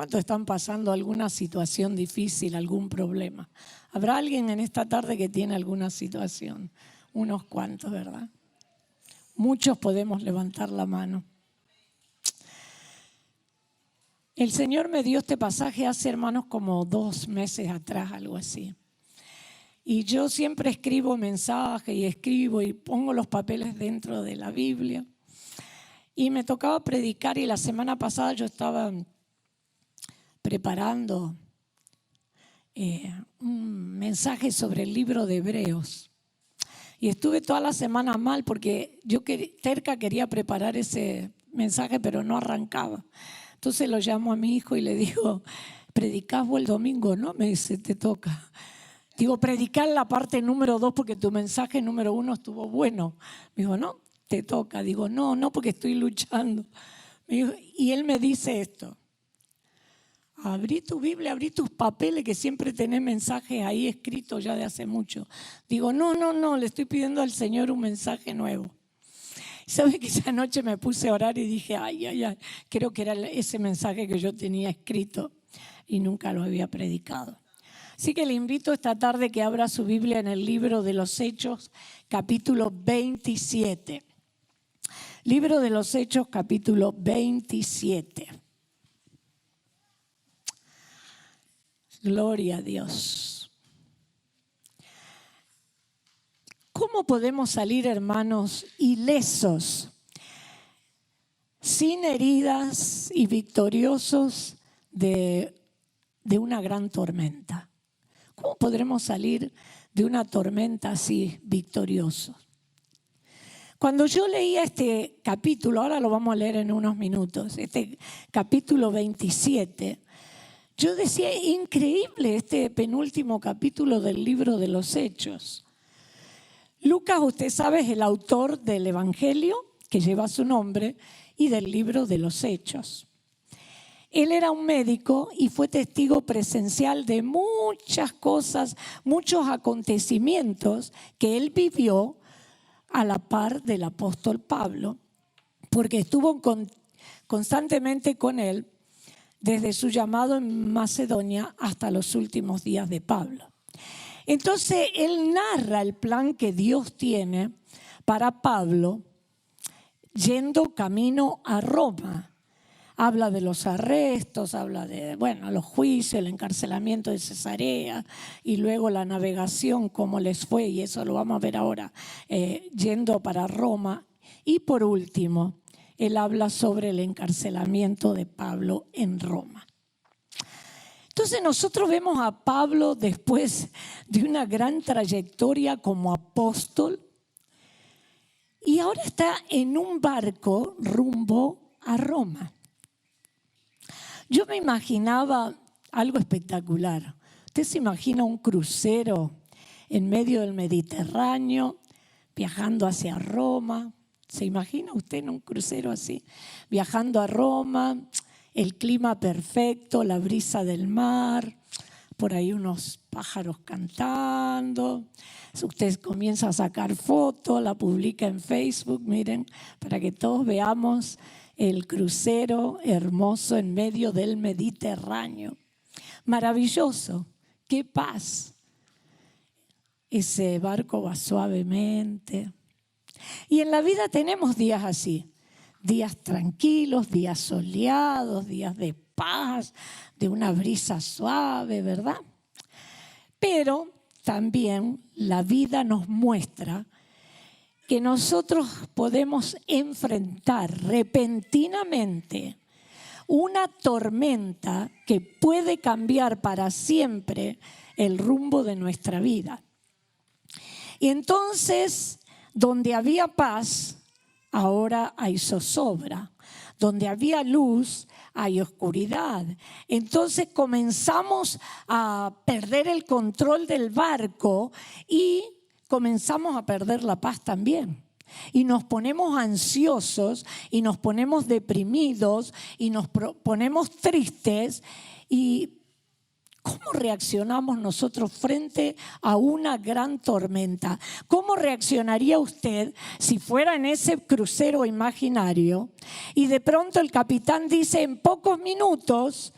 ¿Cuántos están pasando alguna situación difícil, algún problema? ¿Habrá alguien en esta tarde que tiene alguna situación? Unos cuantos, ¿verdad? Muchos podemos levantar la mano. El Señor me dio este pasaje hace, hermanos, como 2 meses atrás, algo así. Y yo siempre escribo mensajes y escribo y pongo los papeles dentro de la Biblia. Y me tocaba predicar y la semana pasada yo estaba preparando un mensaje sobre el libro de Hebreos. Y estuve toda la semana mal porque yo terca quería preparar ese mensaje, pero no arrancaba. Entonces lo llamo a mi hijo y le digo, ¿predicás vos el domingo? No, me dice, te toca. Digo, predicar la parte número 2 porque tu mensaje número 1 estuvo bueno. Me dijo, no, te toca. Digo, no, porque estoy luchando. Me dijo, y él me dice esto. Abrí tu Biblia, abrí tus papeles que siempre tenés mensajes ahí escritos ya de hace mucho. Digo, no, le estoy pidiendo al Señor un mensaje nuevo. ¿Sabe que esa noche me puse a orar y dije, ay, creo que era ese mensaje que yo tenía escrito y nunca lo había predicado? Así que le invito esta tarde que abra su Biblia en el libro de los Hechos, capítulo 27. Libro de los Hechos, capítulo 27. Gloria a Dios. ¿Cómo podemos salir, hermanos, ilesos, sin heridas y victoriosos de una gran tormenta? ¿Cómo podremos salir de una tormenta así victoriosos? Cuando yo leía este capítulo, ahora lo vamos a leer en unos minutos, este capítulo 27, yo decía, increíble este penúltimo capítulo del libro de los Hechos. Lucas, usted sabe, es el autor del Evangelio que lleva su nombre y del libro de los Hechos. Él era un médico y fue testigo presencial de muchas cosas, muchos acontecimientos que él vivió a la par del apóstol Pablo, porque estuvo constantemente con él desde su llamado en Macedonia hasta los últimos días de Pablo. Entonces, él narra el plan que Dios tiene para Pablo yendo camino a Roma. Habla de los arrestos, habla de, los juicios, el encarcelamiento de Cesarea y luego la navegación, cómo les fue, y eso lo vamos a ver ahora, yendo para Roma. Y por último, él habla sobre el encarcelamiento de Pablo en Roma. Entonces nosotros vemos a Pablo después de una gran trayectoria como apóstol y ahora está en un barco rumbo a Roma. Yo me imaginaba algo espectacular. Usted se imagina un crucero en medio del Mediterráneo viajando hacia Roma. ¿Se imagina usted en un crucero así? Viajando a Roma, el clima perfecto, la brisa del mar, por ahí unos pájaros cantando. Usted comienza a sacar fotos, la publica en Facebook, miren, para que todos veamos el crucero hermoso en medio del Mediterráneo. Maravilloso, qué paz. Ese barco va suavemente. Y en la vida tenemos días así, días tranquilos, días soleados, días de paz, de una brisa suave, ¿verdad? Pero también la vida nos muestra que nosotros podemos enfrentar repentinamente una tormenta que puede cambiar para siempre el rumbo de nuestra vida. Y entonces, donde había paz, ahora hay zozobra. Donde había luz, hay oscuridad. Entonces comenzamos a perder el control del barco y comenzamos a perder la paz también. Y nos ponemos ansiosos y nos ponemos deprimidos y nos ponemos tristes. ¿Y cómo reaccionamos nosotros frente a una gran tormenta? ¿Cómo reaccionaría usted si fuera en ese crucero imaginario y de pronto el capitán dice en pocos minutos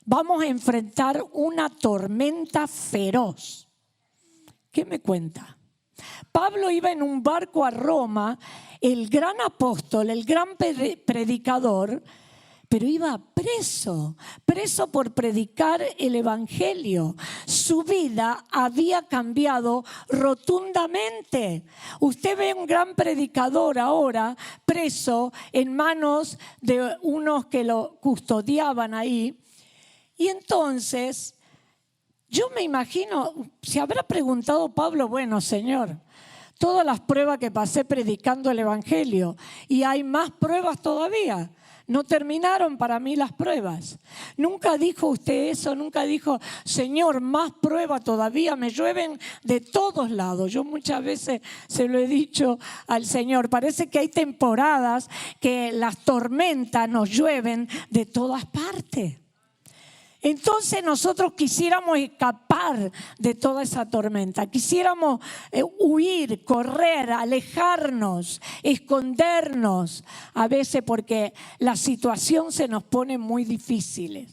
vamos a enfrentar una tormenta feroz. ¿Qué me cuenta? Pablo iba en un barco a Roma, el gran apóstol, el gran predicador, pero iba preso por predicar el evangelio. Su vida había cambiado rotundamente. Usted ve un gran predicador ahora preso en manos de unos que lo custodiaban ahí. Y entonces, yo me imagino, se habrá preguntado Pablo, bueno, Señor, todas las pruebas que pasé predicando el evangelio y hay más pruebas todavía. No terminaron para mí las pruebas. Nunca dijo usted eso, nunca dijo, Señor, más pruebas todavía, me llueven de todos lados. Yo muchas veces se lo he dicho al Señor, parece que hay temporadas que las tormentas nos llueven de todas partes. Entonces nosotros quisiéramos escapar de toda esa tormenta, quisiéramos huir, correr, alejarnos, escondernos, a veces porque la situación se nos pone muy difícil.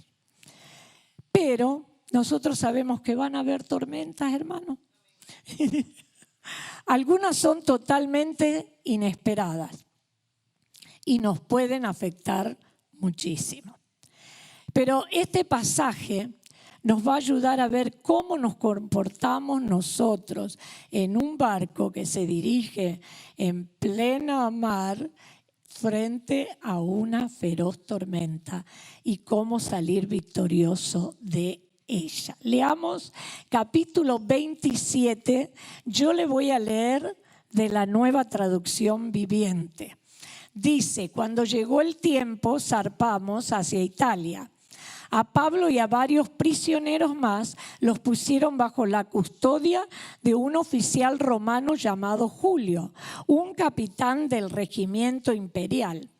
Pero nosotros sabemos que van a haber tormentas, hermano. Algunas son totalmente inesperadas y nos pueden afectar muchísimo. Pero este pasaje nos va a ayudar a ver cómo nos comportamos nosotros en un barco que se dirige en plena mar frente a una feroz tormenta y cómo salir victorioso de ella. Leamos capítulo 27. Yo le voy a leer de la Nueva Traducción Viviente. Dice, cuando llegó el tiempo, zarpamos hacia Italia. A Pablo y a varios prisioneros más los pusieron bajo la custodia de un oficial romano llamado Julio, un capitán del regimiento imperial.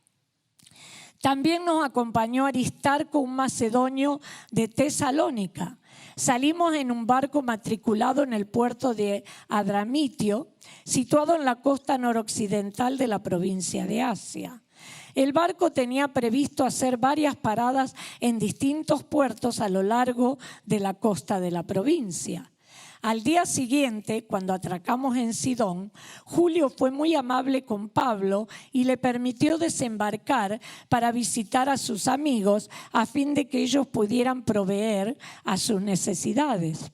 También nos acompañó Aristarco, un macedonio de Tesalónica. Salimos en un barco matriculado en el puerto de Adramitio, situado en la costa noroccidental de la provincia de Asia. El barco tenía previsto hacer varias paradas en distintos puertos a lo largo de la costa de la provincia. Al día siguiente, cuando atracamos en Sidón, Julio fue muy amable con Pablo y le permitió desembarcar para visitar a sus amigos a fin de que ellos pudieran proveer a sus necesidades.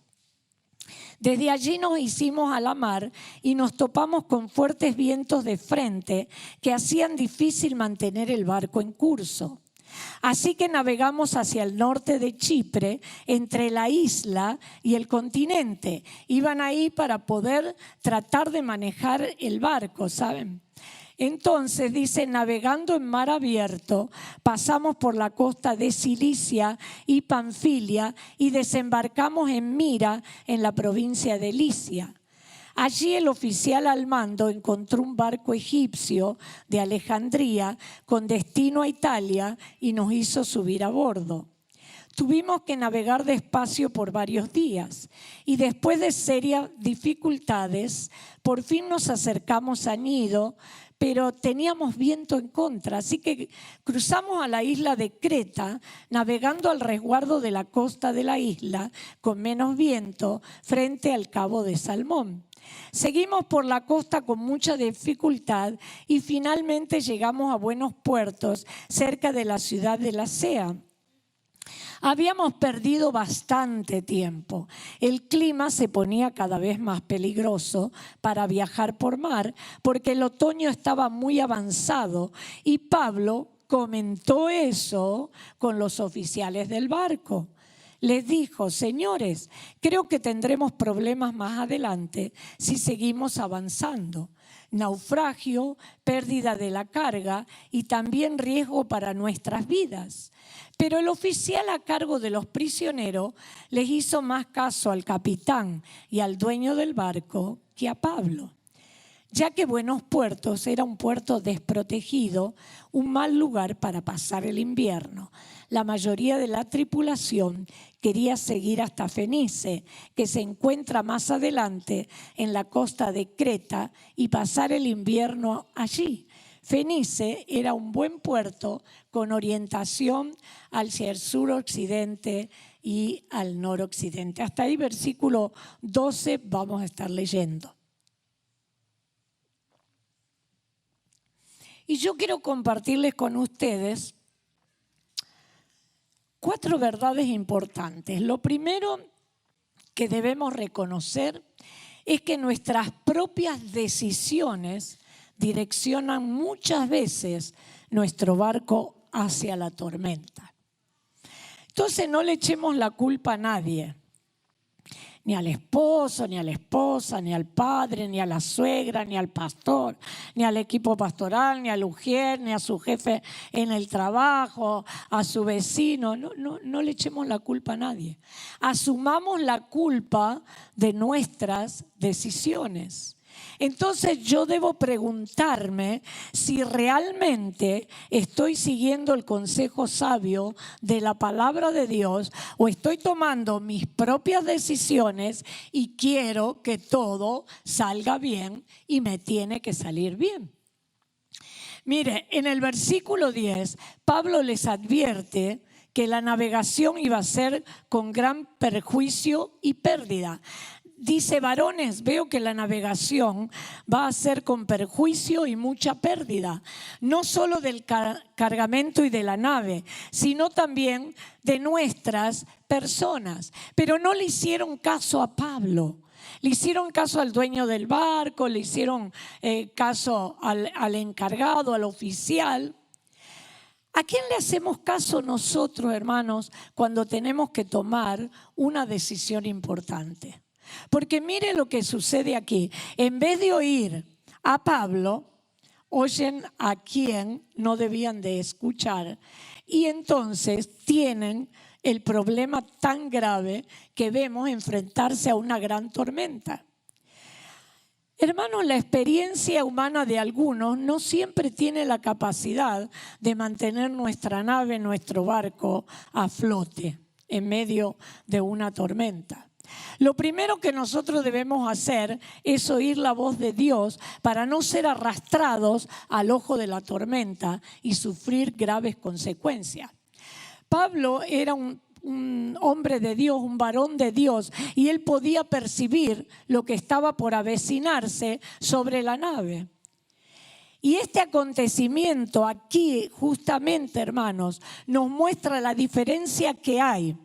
Desde allí nos hicimos a la mar y nos topamos con fuertes vientos de frente que hacían difícil mantener el barco en curso. Así que navegamos hacia el norte de Chipre, entre la isla y el continente. Iban ahí para poder tratar de manejar el barco, ¿saben? Entonces dice, navegando en mar abierto, pasamos por la costa de Cilicia y Panfilia y desembarcamos en Mira, en la provincia de Licia. Allí el oficial al mando encontró un barco egipcio de Alejandría con destino a Italia y nos hizo subir a bordo. Tuvimos que navegar despacio por varios días y después de serias dificultades, por fin nos acercamos a Gnido, pero teníamos viento en contra, así que cruzamos a la isla de Creta, navegando al resguardo de la costa de la isla, con menos viento, frente al cabo de Salmón. Seguimos por la costa con mucha dificultad y finalmente llegamos a buenos puertos cerca de la ciudad de Lasea. Habíamos perdido bastante tiempo. El clima se ponía cada vez más peligroso para viajar por mar porque el otoño estaba muy avanzado y Pablo comentó eso con los oficiales del barco. Les dijo, señores, creo que tendremos problemas más adelante si seguimos avanzando. Naufragio, pérdida de la carga y también riesgo para nuestras vidas. Pero el oficial a cargo de los prisioneros les hizo más caso al capitán y al dueño del barco que a Pablo, ya que Buenos Puertos era un puerto desprotegido, un mal lugar para pasar el invierno. La mayoría de la tripulación quería seguir hasta Fenice, que se encuentra más adelante en la costa de Creta, y pasar el invierno allí. Fenice era un buen puerto con orientación hacia el suroccidente y al noroccidente. Hasta ahí versículo 12 vamos a estar leyendo. Y yo quiero compartirles con ustedes 4 verdades importantes. Lo primero que debemos reconocer es que nuestras propias decisiones direccionan muchas veces nuestro barco hacia la tormenta. Entonces no le echemos la culpa a nadie, ni al esposo, ni a la esposa, ni al padre, ni a la suegra, ni al pastor, ni al equipo pastoral, ni al ujier, ni a su jefe en el trabajo, a su vecino. No le echemos la culpa a nadie. Asumamos la culpa de nuestras decisiones. Entonces yo debo preguntarme si realmente estoy siguiendo el consejo sabio de la palabra de Dios o estoy tomando mis propias decisiones y quiero que todo salga bien y me tiene que salir bien. Mire, en el versículo 10, Pablo les advierte que la navegación iba a ser con gran perjuicio y pérdida. Dice: varones, veo que la navegación va a ser con perjuicio y mucha pérdida, no solo del cargamento y de la nave, sino también de nuestras personas. Pero no le hicieron caso a Pablo. Le hicieron caso al dueño del barco, le hicieron caso al encargado, al oficial. ¿A quién le hacemos caso nosotros, hermanos, cuando tenemos que tomar una decisión importante? Porque mire lo que sucede aquí. En vez de oír a Pablo, oyen a quien no debían de escuchar. Y entonces tienen el problema tan grave que vemos enfrentarse a una gran tormenta. Hermanos, la experiencia humana de algunos no siempre tiene la capacidad de mantener nuestra nave, nuestro barco a flote en medio de una tormenta. Lo primero que nosotros debemos hacer es oír la voz de Dios para no ser arrastrados al ojo de la tormenta y sufrir graves consecuencias. Pablo era un hombre de Dios, un varón de Dios, y él podía percibir lo que estaba por avecinarse sobre la nave. Y este acontecimiento aquí, justamente, hermanos, nos muestra la diferencia que hay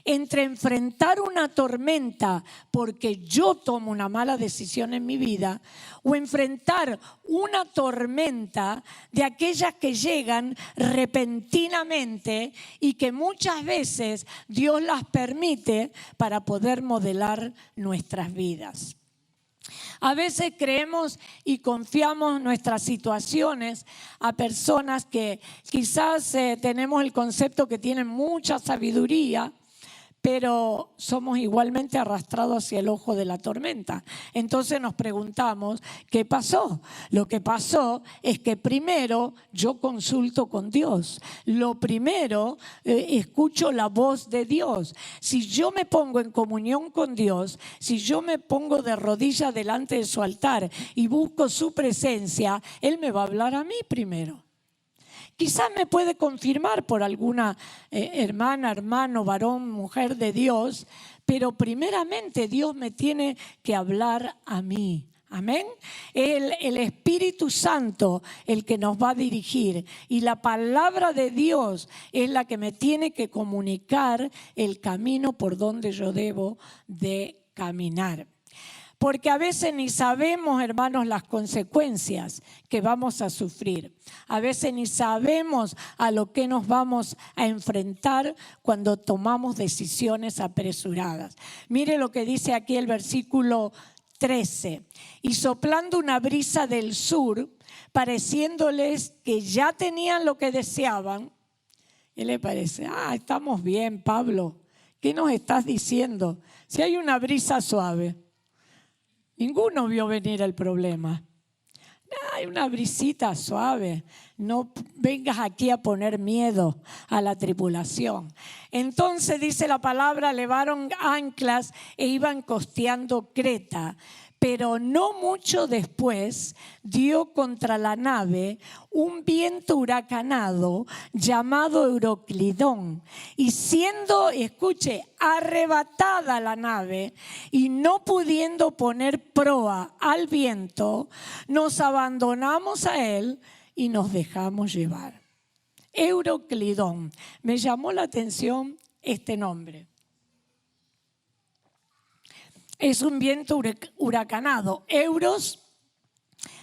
entre enfrentar una tormenta porque yo tomo una mala decisión en mi vida o enfrentar una tormenta de aquellas que llegan repentinamente y que muchas veces Dios las permite para poder modelar nuestras vidas. A veces creemos y confiamos nuestras situaciones a personas que quizás tenemos el concepto que tienen mucha sabiduría, pero somos igualmente arrastrados hacia el ojo de la tormenta. Entonces nos preguntamos, ¿qué pasó? Lo que pasó es que primero yo consulto con Dios. Lo primero, escucho la voz de Dios. Si yo me pongo en comunión con Dios, si yo me pongo de rodillas delante de su altar y busco su presencia, Él me va a hablar a mí primero. Quizás me puede confirmar por alguna hermana, hermano, varón, mujer de Dios, pero primeramente Dios me tiene que hablar a mí. Amén. El Espíritu Santo el que nos va a dirigir y la palabra de Dios es la que me tiene que comunicar el camino por donde yo debo de caminar. Porque a veces ni sabemos, hermanos, las consecuencias que vamos a sufrir. A veces ni sabemos a lo que nos vamos a enfrentar cuando tomamos decisiones apresuradas. Mire lo que dice aquí el versículo 13. Y soplando una brisa del sur, pareciéndoles que ya tenían lo que deseaban. ¿Qué le parece? Estamos bien, Pablo. ¿Qué nos estás diciendo? Si hay una brisa suave. Ninguno vio venir el problema. Hay una brisita suave. No vengas aquí a poner miedo a la tribulación. Entonces dice la palabra, levaron anclas e iban costeando Creta. Pero no mucho después dio contra la nave un viento huracanado llamado Euroclidón, y siendo, escuche, arrebatada la nave y no pudiendo poner proa al viento, nos abandonamos a él y nos dejamos llevar. Euroclidón. Me llamó la atención este nombre. Es un viento huracanado. Euros,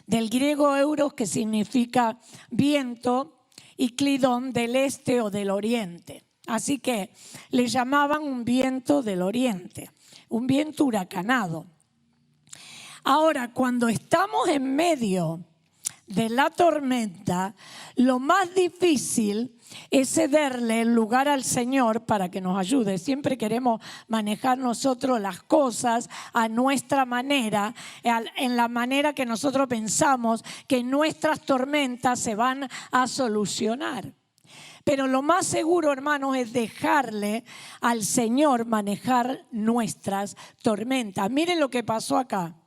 del griego euros, que significa viento, y clidón, del este o del oriente. Así que le llamaban un viento del oriente, un viento huracanado. Ahora, cuando estamos en medio de la tormenta, lo más difícil es cederle el lugar al Señor para que nos ayude. Siempre queremos manejar nosotros las cosas a nuestra manera, en la manera que nosotros pensamos que nuestras tormentas se van a solucionar. Pero lo más seguro, hermanos, es dejarle al Señor manejar nuestras tormentas. Miren lo que pasó acá.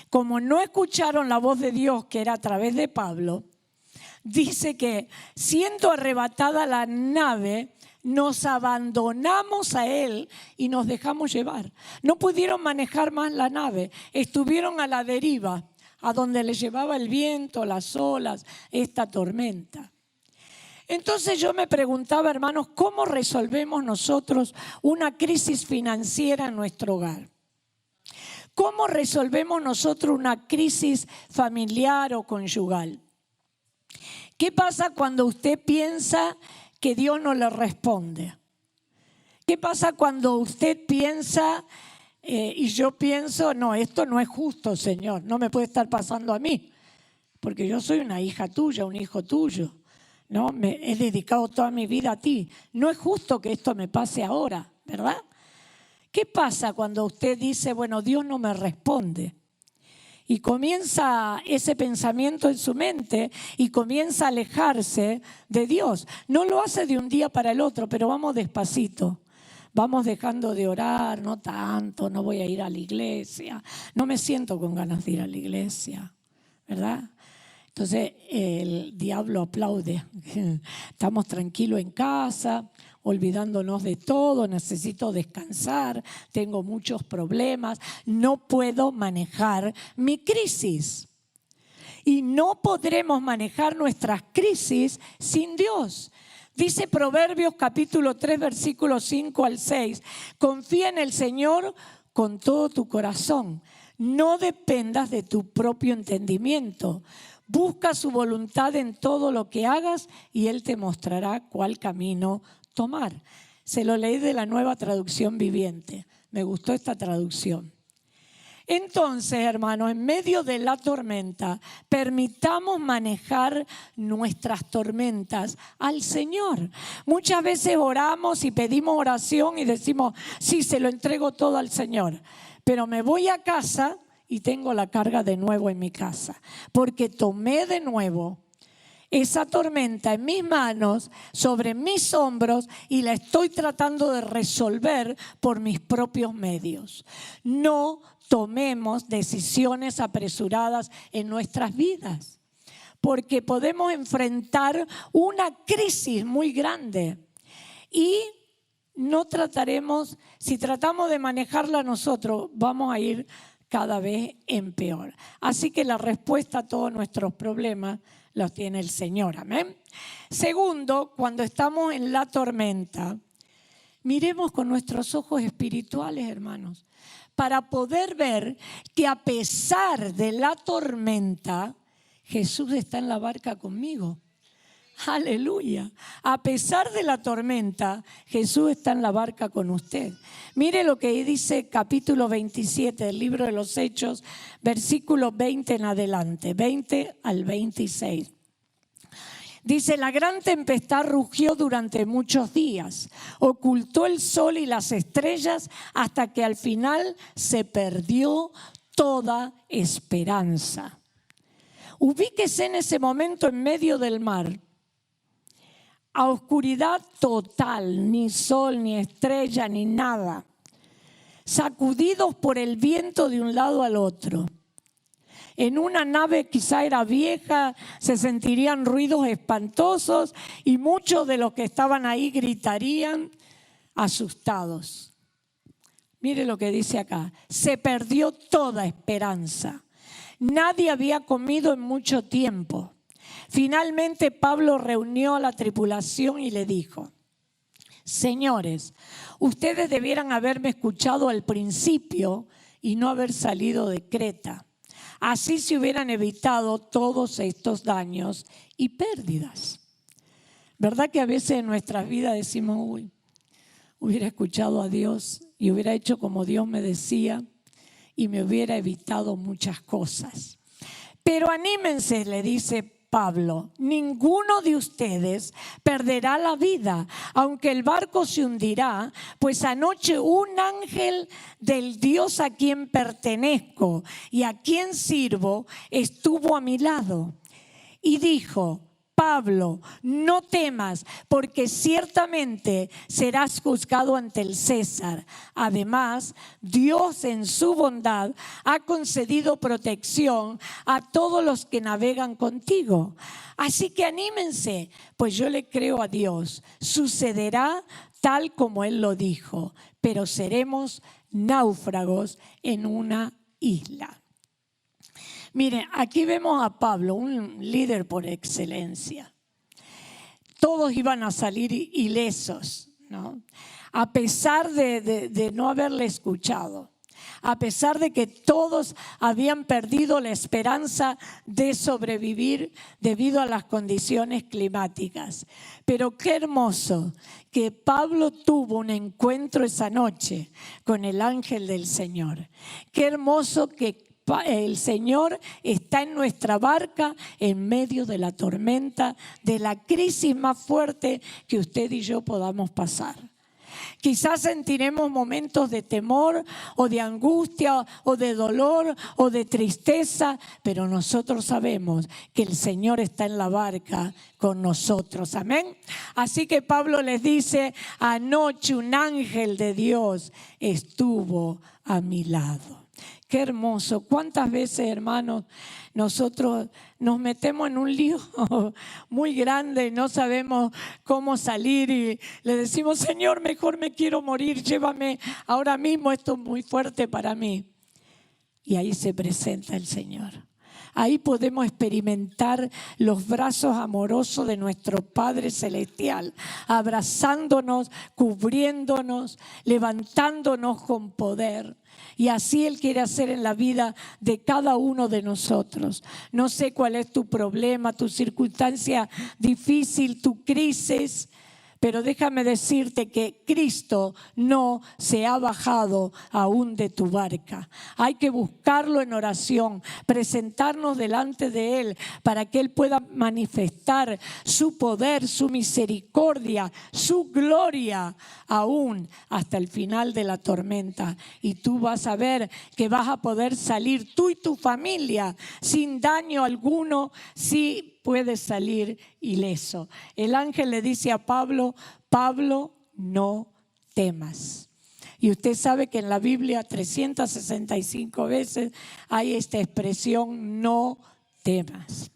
Como no escucharon la voz de Dios, que era a través de Pablo, dice que siendo arrebatada la nave, nos abandonamos a él y nos dejamos llevar. No pudieron manejar más la nave, estuvieron a la deriva, a donde les llevaba el viento, las olas, esta tormenta. Entonces yo me preguntaba, hermanos, ¿cómo resolvemos nosotros una crisis financiera en nuestro hogar? ¿Cómo resolvemos nosotros una crisis familiar o conyugal? ¿Qué pasa cuando usted piensa que Dios no le responde? ¿Qué pasa cuando usted piensa y yo pienso, no, esto no es justo, Señor, no me puede estar pasando a mí, porque yo soy una hija tuya, un hijo tuyo, ¿no? Me he dedicado toda mi vida a ti. No es justo que esto me pase ahora, ¿verdad? ¿Qué pasa cuando usted dice, bueno, Dios no me responde? Y comienza ese pensamiento en su mente y comienza a alejarse de Dios. No lo hace de un día para el otro, pero vamos despacito. Vamos dejando de orar, no tanto, no voy a ir a la iglesia. No me siento con ganas de ir a la iglesia, ¿verdad? Entonces el diablo aplaude. Estamos tranquilos en casa, olvidándonos de todo, necesito descansar, tengo muchos problemas, no puedo manejar mi crisis. Y no podremos manejar nuestras crisis sin Dios. Dice Proverbios capítulo 3, versículos 5 al 6, confía en el Señor con todo tu corazón, no dependas de tu propio entendimiento. Busca su voluntad en todo lo que hagas y Él te mostrará cuál camino tomar. Se lo leí de la Nueva Traducción Viviente. Me gustó esta traducción. Entonces, hermanos, en medio de la tormenta, permitamos manejar nuestras tormentas al Señor. Muchas veces oramos y pedimos oración y decimos, sí, se lo entrego todo al Señor. Pero me voy a casa y tengo la carga de nuevo en mi casa, porque tomé de nuevo esa tormenta en mis manos, sobre mis hombros, y la estoy tratando de resolver por mis propios medios. No tomemos decisiones apresuradas en nuestras vidas, porque podemos enfrentar una crisis muy grande y no trataremos, si tratamos de manejarla nosotros, vamos a ir cada vez en peor. Así que la respuesta a todos nuestros problemas los tiene el Señor. Amén. Segundo, cuando estamos en la tormenta, miremos con nuestros ojos espirituales, hermanos, para poder ver que a pesar de la tormenta, Jesús está en la barca conmigo. Aleluya. A pesar de la tormenta, Jesús está en la barca con usted. Mire lo que dice capítulo 27 del libro de los Hechos, versículo 20 en adelante, 20 al 26. Dice, la gran tempestad rugió durante muchos días, ocultó el sol y las estrellas hasta que al final se perdió toda esperanza. Ubíquese en ese momento en medio del mar, a oscuridad total, ni sol, ni estrella, ni nada, sacudidos por el viento de un lado al otro. En una nave quizá era vieja, se sentirían ruidos espantosos y muchos de los que estaban ahí gritarían asustados. Mire lo que dice acá, se perdió toda esperanza. Nadie había comido en mucho tiempo. Finalmente Pablo reunió a la tripulación y le dijo: señores, ustedes debieran haberme escuchado al principio y no haber salido de Creta. Así se hubieran evitado todos estos daños y pérdidas. ¿Verdad que a veces en nuestras vidas decimos, uy, hubiera escuchado a Dios y hubiera hecho como Dios me decía y me hubiera evitado muchas cosas? Pero anímense, le dice Pablo, ninguno de ustedes perderá la vida, aunque el barco se hundirá, pues anoche un ángel del Dios a quien pertenezco y a quien sirvo estuvo a mi lado y dijo: Pablo, no temas, porque ciertamente serás juzgado ante el César. Además, Dios en su bondad ha concedido protección a todos los que navegan contigo. Así que anímense, pues yo le creo a Dios. Sucederá tal como Él lo dijo, pero seremos náufragos en una isla. Miren, aquí vemos a Pablo, un líder por excelencia. Todos iban a salir ilesos, ¿no? A pesar de no haberle escuchado, a pesar de que todos habían perdido la esperanza de sobrevivir debido a las condiciones climáticas. Pero qué hermoso que Pablo tuvo un encuentro esa noche con el ángel del Señor. Qué hermoso que el Señor está en nuestra barca en medio de la tormenta, de la crisis más fuerte que usted y yo podamos pasar. Quizás sentiremos momentos de temor o de angustia o de dolor o de tristeza, pero nosotros sabemos que el Señor está en la barca con nosotros. Amén. Así que Pablo les dice: anoche un ángel de Dios estuvo a mi lado. Qué hermoso. ¿Cuántas veces, hermanos, nosotros nos metemos en un lío muy grande y no sabemos cómo salir y le decimos: Señor, mejor me quiero morir, llévame ahora mismo, esto es muy fuerte para mí? Y ahí se presenta el Señor. Ahí podemos experimentar los brazos amorosos de nuestro Padre Celestial, abrazándonos, cubriéndonos, levantándonos con poder. Y así Él quiere hacer en la vida de cada uno de nosotros. No sé cuál es tu problema, tu circunstancia difícil, tu crisis, pero déjame decirte que Cristo no se ha bajado aún de tu barca. Hay que buscarlo en oración, presentarnos delante de Él para que Él pueda manifestar su poder, su misericordia, su gloria aún hasta el final de la tormenta. Y tú vas a ver que vas a poder salir, tú y tu familia, sin daño alguno, si puedes salir ileso. El ángel le dice a Pablo: Pablo, no temas. Y usted sabe que en la Biblia 365 veces hay esta expresión: no temas.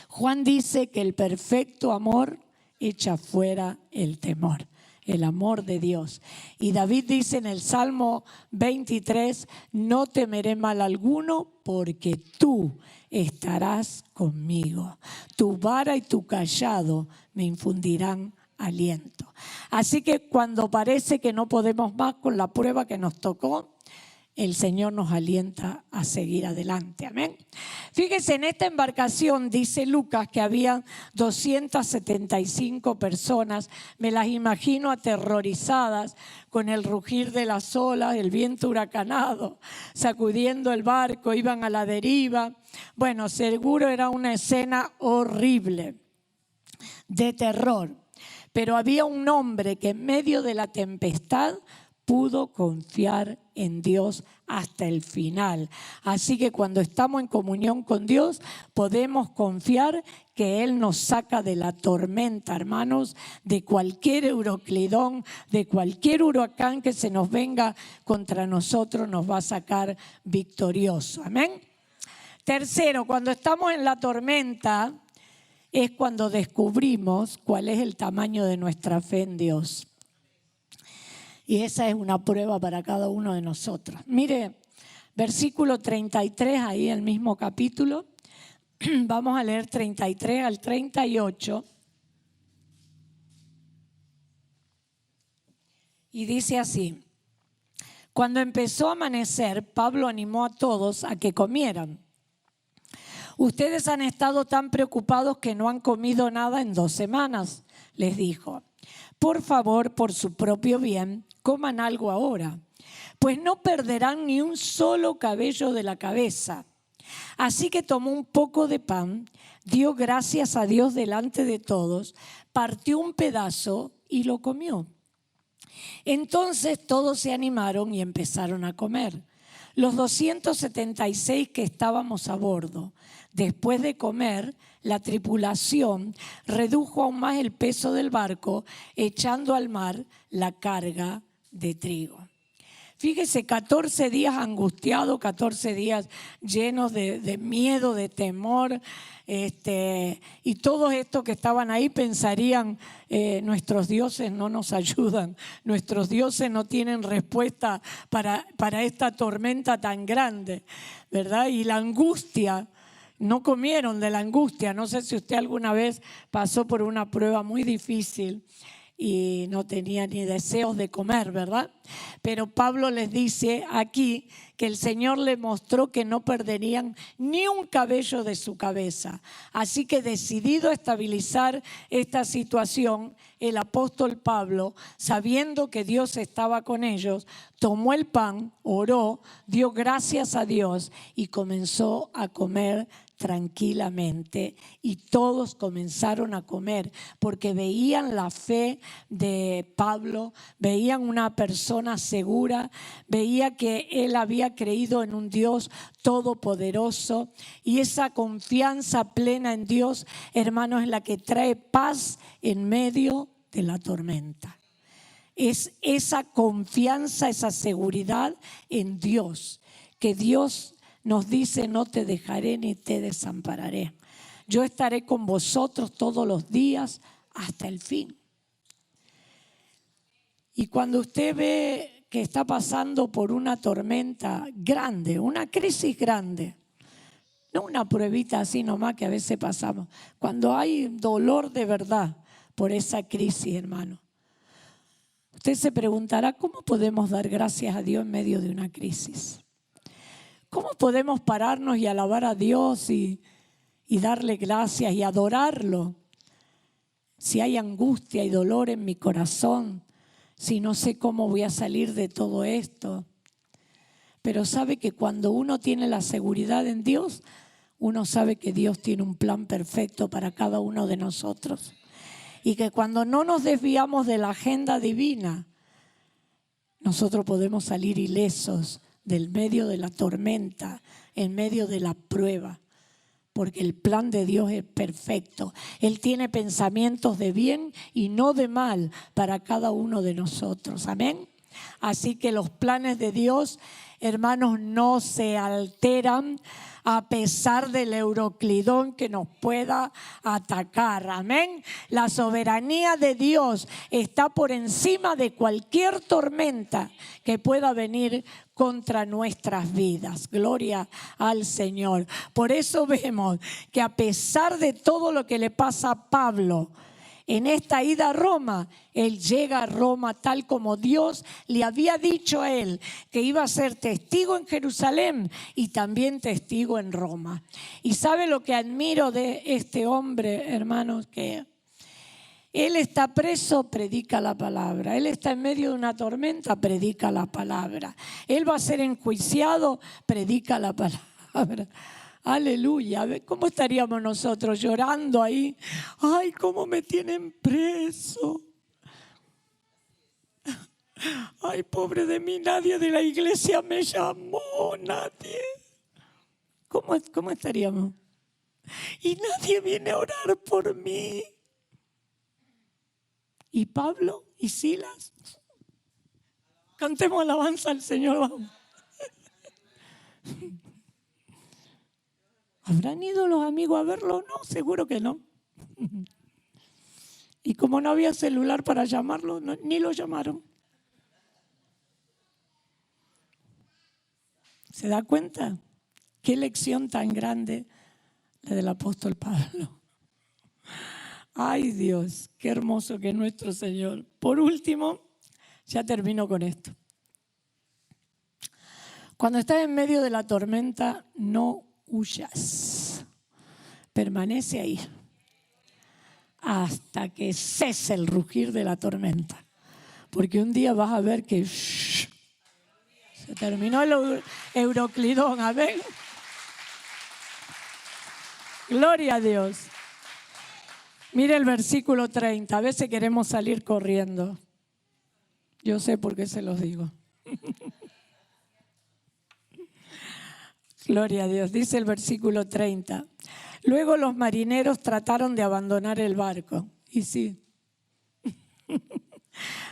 Juan dice que el perfecto amor echa fuera el temor. El amor de Dios. Y David dice en el Salmo 23: no temeré mal alguno, porque tú estarás conmigo. Tu vara y tu cayado me infundirán aliento. Así que cuando parece que no podemos más con la prueba que nos tocó, el Señor nos alienta a seguir adelante. Amén. Fíjense, en esta embarcación dice Lucas que había 275 personas. Me las imagino aterrorizadas con el rugir de las olas, el viento huracanado, sacudiendo el barco, iban a la deriva. Bueno, seguro era una escena horrible, de terror. Pero había un hombre que en medio de la tempestad pudo confiar en Dios hasta el final. Así que cuando estamos en comunión con Dios, podemos confiar que Él nos saca de la tormenta, hermanos, de cualquier euroclidón, de cualquier huracán que se nos venga contra nosotros, nos va a sacar victorioso. Amén. Tercero, cuando estamos en la tormenta es cuando descubrimos cuál es el tamaño de nuestra fe en Dios. Y esa es una prueba para cada uno de nosotros. Mire, versículo 33, ahí el mismo capítulo. Vamos a leer 33 al 38. Y dice así: cuando empezó a amanecer, Pablo animó a todos a que comieran. Ustedes han estado tan preocupados que no han comido nada en 2 semanas, les dijo. Por favor, por su propio bien, coman algo ahora, pues no perderán ni un solo cabello de la cabeza. Así que tomó un poco de pan, dio gracias a Dios delante de todos, partió un pedazo y lo comió. Entonces todos se animaron y empezaron a comer. Los 276 que estábamos a bordo. Después de comer, la tripulación redujo aún más el peso del barco, echando al mar la carga de trigo. Fíjese, 14 días angustiados, 14 días llenos de miedo, de temor. Y todos estos que estaban ahí pensarían, nuestros dioses no nos ayudan, nuestros dioses no tienen respuesta para esta tormenta tan grande, ¿verdad? Y la angustia, no comieron de la angustia. No sé si usted alguna vez pasó por una prueba muy difícil y no tenía ni deseos de comer, ¿verdad? Pero Pablo les dice aquí que el Señor le mostró que no perderían ni un cabello de su cabeza. Así que decidido a estabilizar esta situación, el apóstol Pablo, sabiendo que Dios estaba con ellos, tomó el pan, oró, dio gracias a Dios y comenzó a comer tranquilamente, y todos comenzaron a comer porque veían la fe de Pablo, veían una persona segura, veía que él había creído en un Dios todopoderoso, y esa confianza plena en Dios, hermanos, es la que trae paz en medio de la tormenta. Es esa confianza, esa seguridad en Dios, que Dios nos dice: no te dejaré ni te desampararé. Yo estaré con vosotros todos los días hasta el fin. Y cuando usted ve que está pasando por una tormenta grande, una crisis grande, no una pruebita así nomás que a veces pasamos, cuando hay dolor de verdad por esa crisis, hermano, usted se preguntará: ¿cómo podemos dar gracias a Dios en medio de una crisis? ¿Cómo podemos pararnos y alabar a Dios y darle gracias y adorarlo si hay angustia y dolor en mi corazón, si no sé cómo voy a salir de todo esto? Pero sabe que cuando uno tiene la seguridad en Dios, uno sabe que Dios tiene un plan perfecto para cada uno de nosotros, y que cuando no nos desviamos de la agenda divina, nosotros podemos salir ilesos del medio de la tormenta, en medio de la prueba, porque el plan de Dios es perfecto. Él tiene pensamientos de bien y no de mal para cada uno de nosotros. Amén. Así que los planes de Dios, hermanos, no se alteran a pesar del Euroclidón que nos pueda atacar. Amén. La soberanía de Dios está por encima de cualquier tormenta que pueda venir contra nuestras vidas. Gloria al Señor. Por eso vemos que a pesar de todo lo que le pasa a Pablo en esta ida a Roma, él llega a Roma tal como Dios le había dicho a él, que iba a ser testigo en Jerusalén y también testigo en Roma. Y sabe lo que admiro de este hombre, hermanos, que él está preso, predica la palabra. Él está en medio de una tormenta, predica la palabra. Él va a ser enjuiciado, predica la palabra. Aleluya. ¿Cómo estaríamos nosotros llorando ahí? Ay, cómo me tienen preso. Ay, pobre de mí, nadie de la iglesia me llamó, nadie. ¿Cómo estaríamos? Y nadie viene a orar por mí. Y Pablo y Silas, cantemos alabanza al Señor, vamos. ¿Habrán ido los amigos a verlo? No, seguro que no. Y como no había celular para llamarlo, ni lo llamaron. ¿Se da cuenta? Qué lección tan grande la del apóstol Pablo. Ay, Dios, qué hermoso que es nuestro Señor. Por último, ya termino con esto. Cuando estás en medio de la tormenta, no huyas. Permanece ahí hasta que cese el rugir de la tormenta. Porque un día vas a ver que se terminó el Euroclidón. Amén. Gloria a Dios. Mire el versículo 30. A veces queremos salir corriendo. Yo sé por qué se los digo. Gloria a Dios. Dice el versículo 30. Luego los marineros trataron de abandonar el barco. Y sí.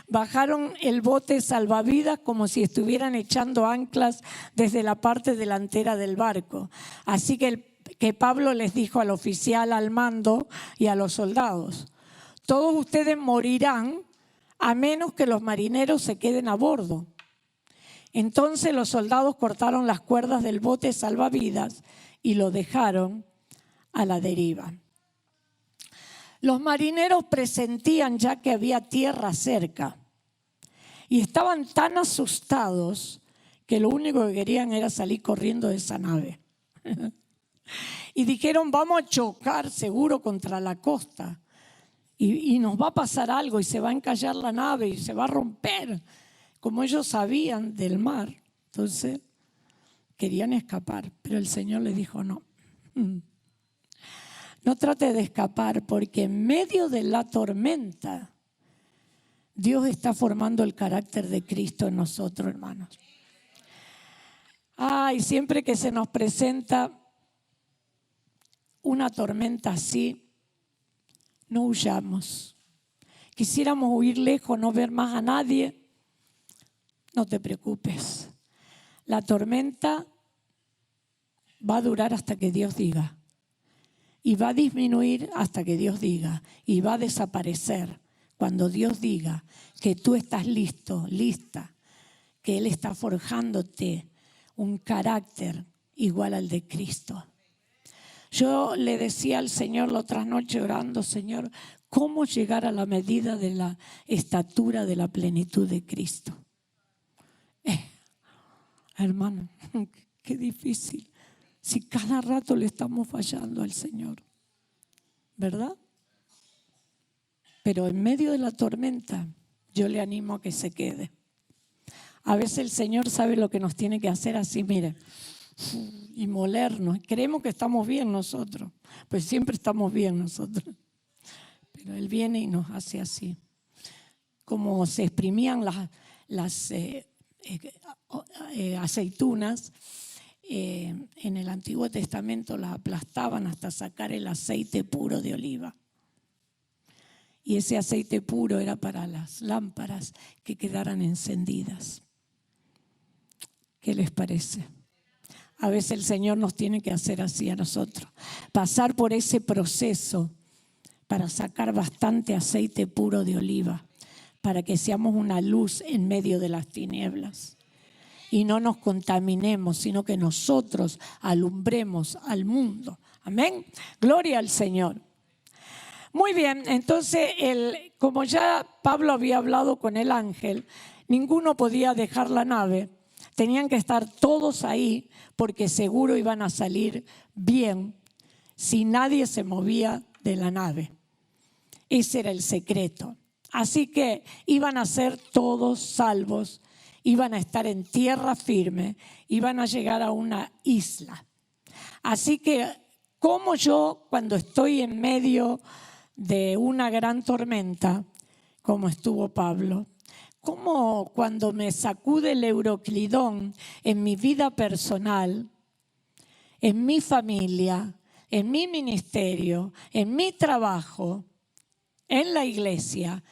Bajaron el bote salvavidas como si estuvieran echando anclas desde la parte delantera del barco. Así que Pablo les dijo al oficial al mando y a los soldados: todos ustedes morirán a menos que los marineros se queden a bordo. Entonces los soldados cortaron las cuerdas del bote salvavidas y lo dejaron a la deriva. Los marineros presentían ya que había tierra cerca y estaban tan asustados que lo único que querían era salir corriendo de esa nave. Y dijeron: vamos a chocar seguro contra la costa y nos va a pasar algo y se va a encallar la nave y se va a romper. Como ellos sabían del mar, entonces querían escapar, pero el Señor les dijo: no. No trate de escapar, porque en medio de la tormenta Dios está formando el carácter de Cristo en nosotros, hermanos. Y siempre que se nos presenta una tormenta así, no huyamos. Quisiéramos huir lejos, no ver más a nadie. No te preocupes. La tormenta va a durar hasta que Dios diga. Y va a disminuir hasta que Dios diga. Y va a desaparecer cuando Dios diga que tú estás listo, lista. Que Él está forjándote un carácter igual al de Cristo. Yo le decía al Señor la otra noche orando: Señor, ¿cómo llegar a la medida de la estatura de la plenitud de Cristo? Hermano, qué difícil. Si cada rato le estamos fallando al Señor, ¿verdad? Pero en medio de la tormenta, yo le animo a que se quede. A veces el Señor sabe lo que nos tiene que hacer así, mire, y molernos. Creemos que estamos bien nosotros, pues siempre estamos bien nosotros. Pero Él viene y nos hace así. Como se exprimían las aceitunas, en el Antiguo Testamento las aplastaban hasta sacar el aceite puro de oliva. Y ese aceite puro era para las lámparas que quedaran encendidas. ¿Qué les parece? A veces el Señor nos tiene que hacer así a nosotros. Pasar por ese proceso para sacar bastante aceite puro de oliva, para que seamos una luz en medio de las tinieblas. Y no nos contaminemos, sino que nosotros alumbremos al mundo. Amén. Gloria al Señor. Muy bien, entonces como ya Pablo había hablado con el ángel, ninguno podía dejar la nave. Tenían que estar todos ahí porque seguro iban a salir bien si nadie se movía de la nave. Ese era el secreto. Así que iban a ser todos salvos, iban a estar en tierra firme, iban a llegar a una isla. Así que como yo cuando estoy en medio de una gran tormenta, como estuvo Pablo, como cuando me sacude el Euroclidón en mi vida personal, en mi familia, en mi ministerio, en mi trabajo, en la iglesia,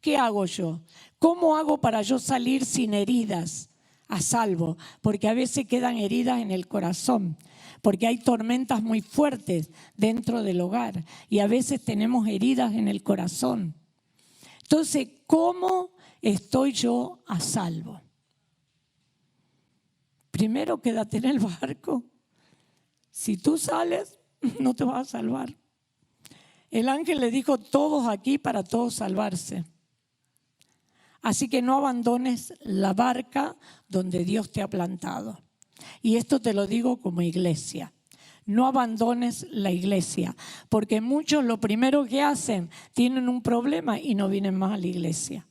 ¿qué hago yo? ¿Cómo hago para yo salir sin heridas a salvo, porque a veces quedan heridas en el corazón, porque hay tormentas muy fuertes dentro del hogar y a veces tenemos heridas en el corazón. Entonces, ¿cómo estoy yo a salvo? Primero, quédate en el barco. Si tú sales, no te vas a salvar. El ángel le dijo, todos aquí para todos salvarse. Así que no abandones la barca donde Dios te ha plantado. Y esto te lo digo como iglesia. No abandones la iglesia, porque muchos lo primero que hacen, tienen un problema y no vienen más a la iglesia.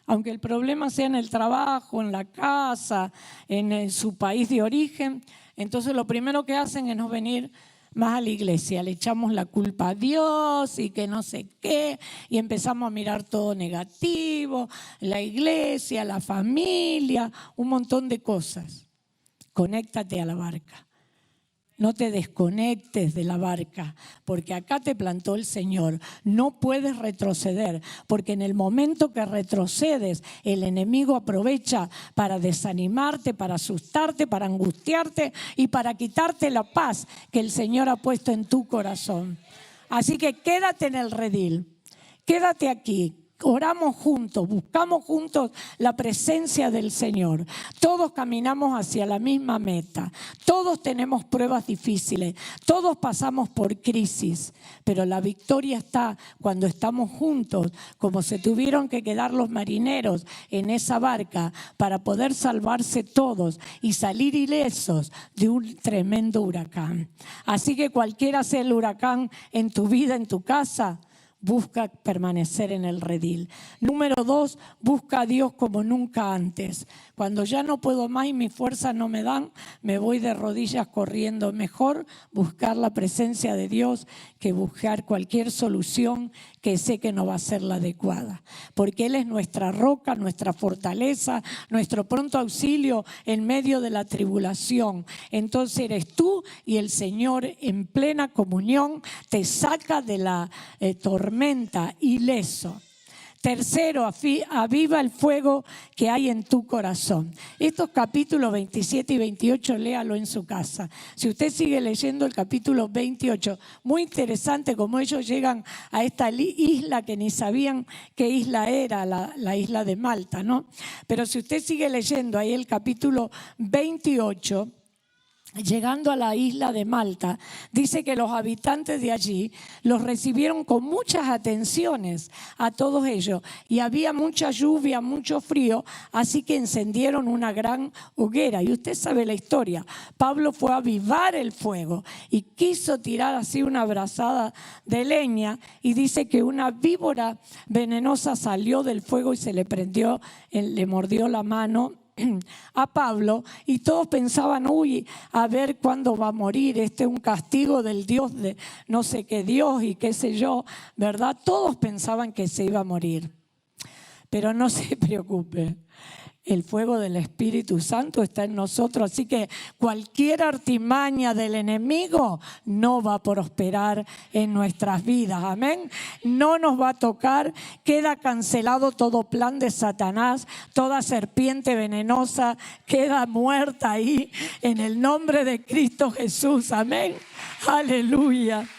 Aunque el problema sea en el trabajo, en la casa, en su país de origen, entonces lo primero que hacen es no venir más a la iglesia. Le echamos la culpa a Dios y que no sé qué, y empezamos a mirar todo negativo, la iglesia, la familia, un montón de cosas. Conéctate a la barca. No te desconectes de la barca, porque acá te plantó el Señor. No puedes retroceder, porque en el momento que retrocedes, el enemigo aprovecha para desanimarte, para asustarte, para angustiarte y para quitarte la paz que el Señor ha puesto en tu corazón. Así que quédate en el redil, quédate aquí. Oramos juntos, buscamos juntos la presencia del Señor. Todos caminamos hacia la misma meta. Todos tenemos pruebas difíciles. Todos pasamos por crisis. Pero la victoria está cuando estamos juntos, como se tuvieron que quedar los marineros en esa barca para poder salvarse todos y salir ilesos de un tremendo huracán. Así que cualquiera sea el huracán en tu vida, en tu casa, busca permanecer en el redil. Número 2, busca a Dios como nunca antes. Cuando ya no puedo más y mis fuerzas no me dan, me voy de rodillas corriendo. Mejor buscar la presencia de Dios que buscar cualquier solución que sé que no va a ser la adecuada. Porque Él es nuestra roca, nuestra fortaleza, nuestro pronto auxilio en medio de la tribulación. Entonces eres tú y el Señor en plena comunión te saca de la tormenta ileso. Tercero, aviva el fuego que hay en tu corazón. Estos capítulos 27 y 28, léalo en su casa. Si usted sigue leyendo el capítulo 28, muy interesante cómo ellos llegan a esta isla que ni sabían qué isla era, la isla de Malta, ¿no? Pero si usted sigue leyendo ahí el capítulo 28, llegando a la isla de Malta, dice que los habitantes de allí los recibieron con muchas atenciones a todos ellos. Y había mucha lluvia, mucho frío, así que encendieron una gran hoguera. Y usted sabe la historia. Pablo fue a avivar el fuego y quiso tirar así una brazada de leña. Y dice que una víbora venenosa salió del fuego y se le prendió, le mordió la mano a Pablo, y todos pensaban, uy, a ver cuándo va a morir, este es un castigo del Dios de no sé qué Dios y qué sé yo, ¿verdad? Todos pensaban que se iba a morir, pero no se preocupe. El fuego del Espíritu Santo está en nosotros, así que cualquier artimaña del enemigo no va a prosperar en nuestras vidas, amén. No nos va a tocar, queda cancelado todo plan de Satanás, toda serpiente venenosa queda muerta ahí en el nombre de Cristo Jesús, amén. Aleluya.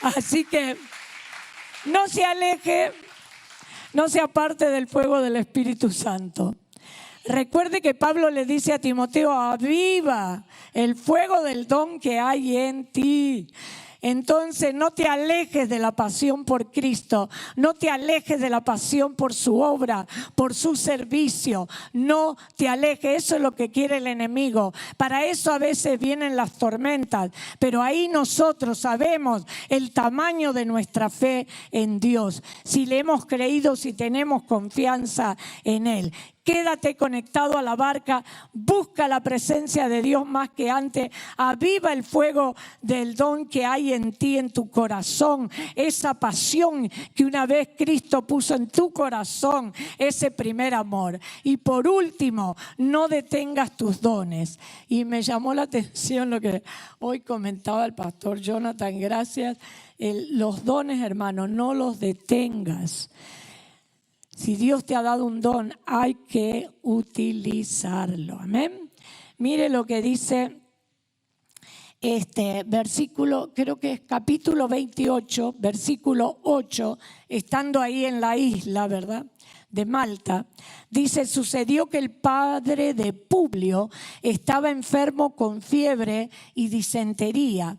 Así que no se aleje, no se aparte del fuego del Espíritu Santo. Recuerde que Pablo le dice a Timoteo, aviva el fuego del don que hay en ti. Entonces no te alejes de la pasión por Cristo, no te alejes de la pasión por su obra, por su servicio, no te alejes. Eso es lo que quiere el enemigo. Para eso a veces vienen las tormentas, pero ahí nosotros sabemos el tamaño de nuestra fe en Dios, si le hemos creído, si tenemos confianza en Él. Quédate conectado a la barca, busca la presencia de Dios más que antes, aviva el fuego del don que hay en ti, en tu corazón, esa pasión que una vez Cristo puso en tu corazón, ese primer amor. Y por último, no detengas tus dones. Y me llamó la atención lo que hoy comentaba el pastor Jonathan, gracias. Los dones, hermano, no los detengas. Si Dios te ha dado un don, hay que utilizarlo. Amén. Mire lo que dice este versículo, creo que es capítulo 28, versículo 8, estando ahí en la isla, ¿verdad?, de Malta. Dice: sucedió que el padre de Publio estaba enfermo con fiebre y disentería.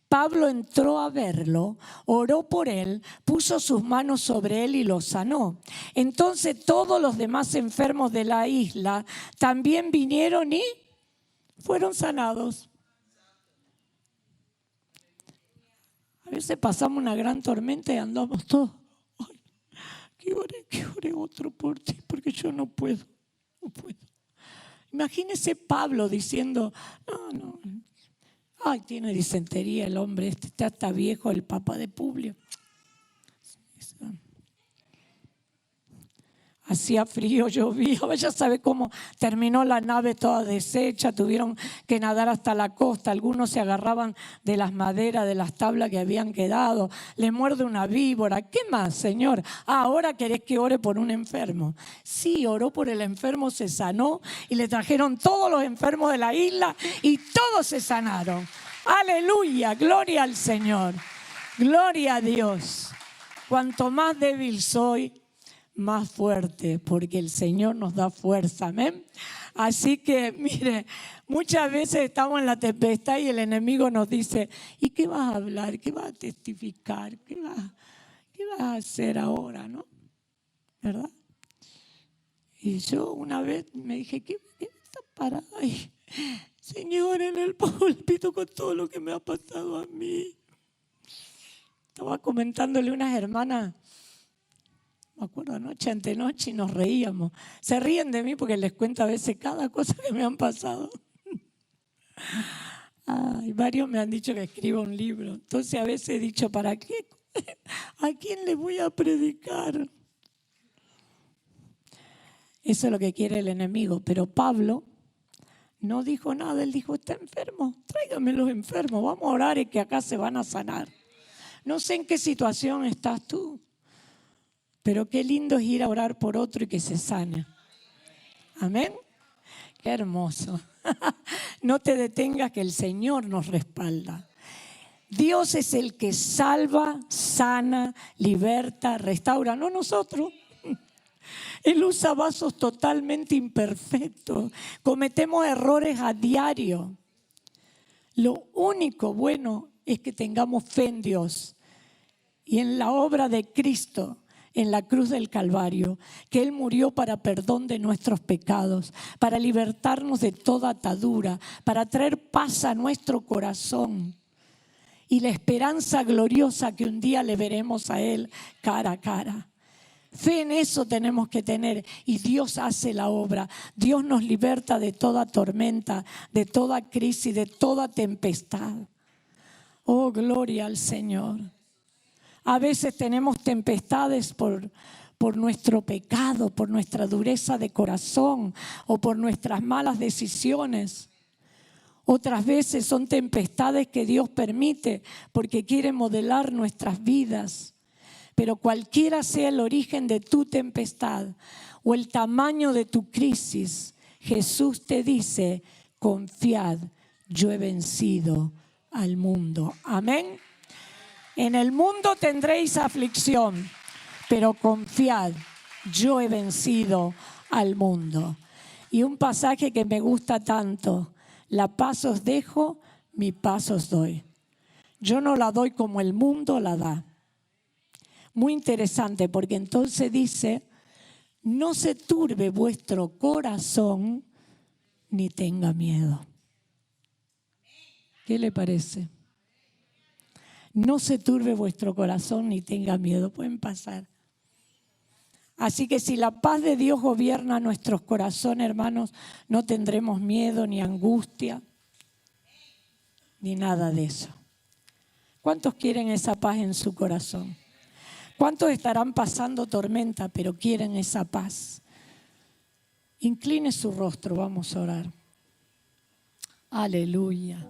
Pablo entró a verlo, oró por él, puso sus manos sobre él y lo sanó. Entonces todos los demás enfermos de la isla también vinieron y fueron sanados. A veces pasamos una gran tormenta y andamos todos: ay, que ore otro por ti, porque yo no puedo. Imagínese Pablo diciendo: no. Ay, tiene disentería el hombre, está viejo, el papa de Publio. Hacía frío, llovía, ya sabe cómo terminó la nave toda deshecha, tuvieron que nadar hasta la costa, algunos se agarraban de las maderas, de las tablas que habían quedado, le muerde una víbora. ¿Qué más, Señor? Ahora querés que ore por un enfermo. Sí, oró por el enfermo, se sanó y le trajeron todos los enfermos de la isla y todos se sanaron. Aleluya, gloria al Señor, gloria a Dios. Cuanto más débil soy, más fuerte, porque el Señor nos da fuerza, amén. Así que mire, muchas veces estamos en la tempestad y el enemigo nos dice: ¿y qué vas a hablar? ¿Qué vas a testificar? ¿Qué vas a hacer ahora? ¿No? ¿Verdad? Y yo una vez me dije: ¿qué está parado ahí, Señor, en el púlpito con todo lo que me ha pasado a mí? Estaba comentándole a unas hermanas, me acuerdo, noche ante noche, y nos reíamos. Se ríen de mí porque les cuento a veces cada cosa que me han pasado. Ay, varios me han dicho que escriba un libro. Entonces a veces he dicho: ¿para qué? ¿A quién le voy a predicar? Eso es lo que quiere el enemigo. Pero Pablo no dijo nada. Él dijo: está enfermo, tráigame los enfermos, vamos a orar y que acá se van a sanar. No sé en qué situación estás tú, pero qué lindo es ir a orar por otro y que se sane. Amén. Qué hermoso. No te detengas, que el Señor nos respalda. Dios es el que salva, sana, liberta, restaura, no nosotros. Él usa vasos totalmente imperfectos. Cometemos errores a diario. Lo único bueno es que tengamos fe en Dios y en la obra de Cristo en la cruz del Calvario, que Él murió para perdón de nuestros pecados, para libertarnos de toda atadura, para traer paz a nuestro corazón y la esperanza gloriosa que un día le veremos a Él cara a cara. Fe en eso tenemos que tener, y Dios hace la obra. Dios nos liberta de toda tormenta, de toda crisis, de toda tempestad. Oh, gloria al Señor. A veces tenemos tempestades por nuestro pecado, por nuestra dureza de corazón o por nuestras malas decisiones. Otras veces son tempestades que Dios permite porque quiere modelar nuestras vidas. Pero cualquiera sea el origen de tu tempestad o el tamaño de tu crisis, Jesús te dice: confiad, yo he vencido al mundo. Amén. En el mundo tendréis aflicción, pero confiad, yo he vencido al mundo. Y un pasaje que me gusta tanto: la paz os dejo, mi paz os doy. Yo no la doy como el mundo la da. Muy interesante, porque entonces dice: no se turbe vuestro corazón ni tenga miedo. ¿Qué le parece? No se turbe vuestro corazón ni tenga miedo. Pueden pasar. Así que si la paz de Dios gobierna nuestros corazones, hermanos, no tendremos miedo ni angustia ni nada de eso. ¿Cuántos quieren esa paz en su corazón? ¿Cuántos estarán pasando tormenta pero quieren esa paz? Incline su rostro, vamos a orar. Aleluya.